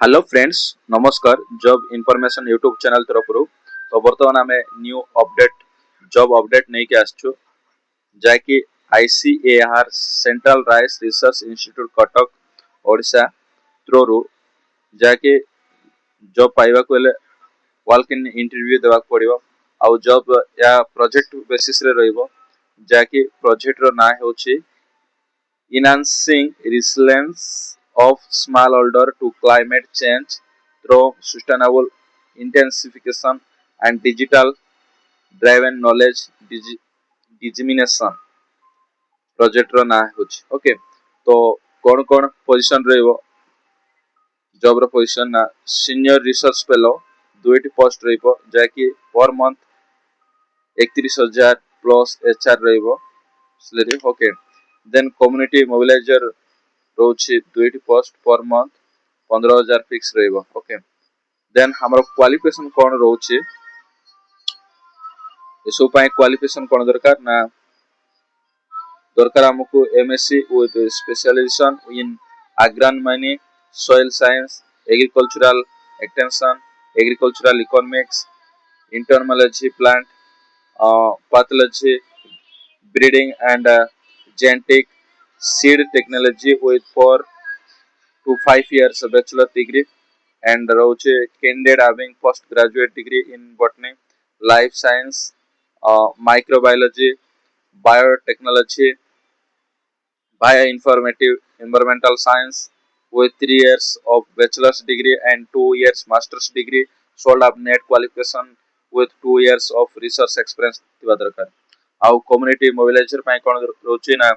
Hello friends, नमस्कार। Job information YouTube channel तरफ तो बर्तमान आम न्यू अपडेट जॉब अपडेट नहीं के आसछु जाकि ICAR central rice research institute Cuttack Odisha through जाकि जॉब पाइबा को वॉक इन इंटरव्यू देवा पड़ो आउ जॉब या प्रोजेक्ट बेसिस रे रहइबो जाकि प्रोजेक्ट रो ना होछि enhancing resilience of smallholder to climate change through sustainable intensification and digital driven knowledge dissemination project रो ना होछि। ओके, तो कौन कौन पोजीशन रहइबो जॉब रो पोजीशन ना सीनियर रिसर्च फेलो दुईटी पोस्ट रहइबो जाकि पर मंथ 31,000 प्लस HR रहइबो salary. Okay, then community mobiliser रोची दुईटी पोस्ट पर मंथ 15,000 फिक्स रहइबो। ओके, देन हमर क्वालिफिकेशन कोन रोची इसो पाए क्वालिफिकेशन कोन दरकार ना दरकार हमकु MSc with specialisation in agronomy, soil science, agricultural extension, agricultural economics, entomology, plant pathology, breeding and genetic seed technology with 4 to 5 years bachelor degree and roche candidate having postgraduate degree in botany, life science, microbiology, biotechnology, bioinformative, environmental science with 3 years of bachelor's degree and 2 years master's degree sold up net qualification with 2 years of research experience थिबा दरकार। आउ community mobiliser पाए कोन रोची ना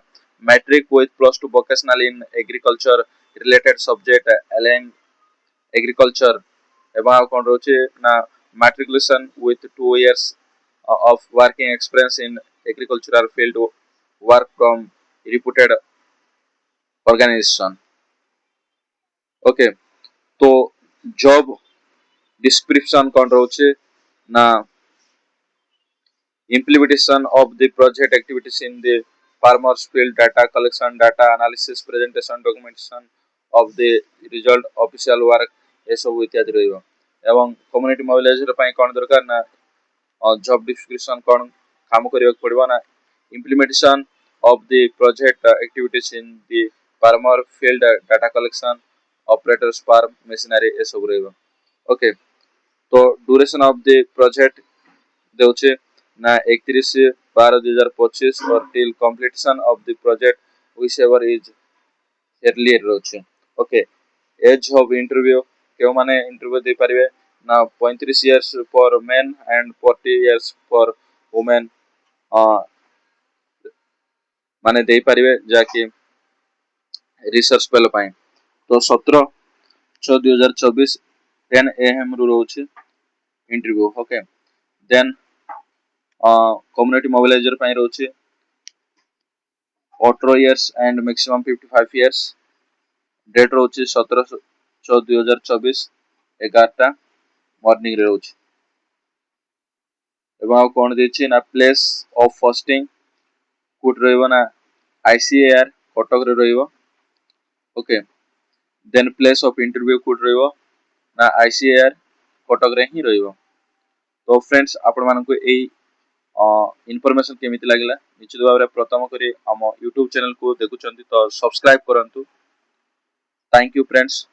matric with plus 2 vocational in agriculture related subject allied agriculture एवं आउ कोन रोची ना matriculation with 2 years of working experience in agricultural field work from reputed organization। Okay, तो जॉब डिस्क्रिप्शन कौन रोचे ना implementation of the project activities in the farmers field, data collection, data analysis, presentation, documentation of the result, official work ये सब इत्यादि रहिबो। एवं community mobiliser पई कोन दरकार ना जॉब डिस्क्रिप्शन कोन काम करियो पड़बो ना implementation of the project activities in the farmer field, data collection, operators farm machinery ये सब रहिबो। ओके, तो ड्यूरेशन ऑफ द प्रोजेक्ट देउचे ना 31/12/2025 और till completion of the project which ever is earlier रोचे। ओके, एज ऑफ इंटरव्यू केउ माने interview दे परिवे ना 35 years for main and 40 years for women माने दे परिवे जाके रिसर्च फेलो पाए। तो 17/6/2024 10 AM रु रोचे interview. Okay, then community mobiliser पाई रोचे 18 years and maximum 55 years. Date रोचे 17/6/2024 11टा मॉर्निंग रे रोचे। एवं कोन देछि ना प्लेस ऑफ पोस्टिंग कुट रहइबो ना ICAR कटक रे रहइबो। Okay, then place of interview कुट रहइबो ना ICAR कटक रे ही रहइबो। तो फ्रेंड्स आपण मानको एई इनफॉरमेशन केमिति लागिला निश्चित भाबरे प्रथम करी हम YouTube चैनल को देखुचंती तो सब्सक्राइब करंतु। Thank you friends.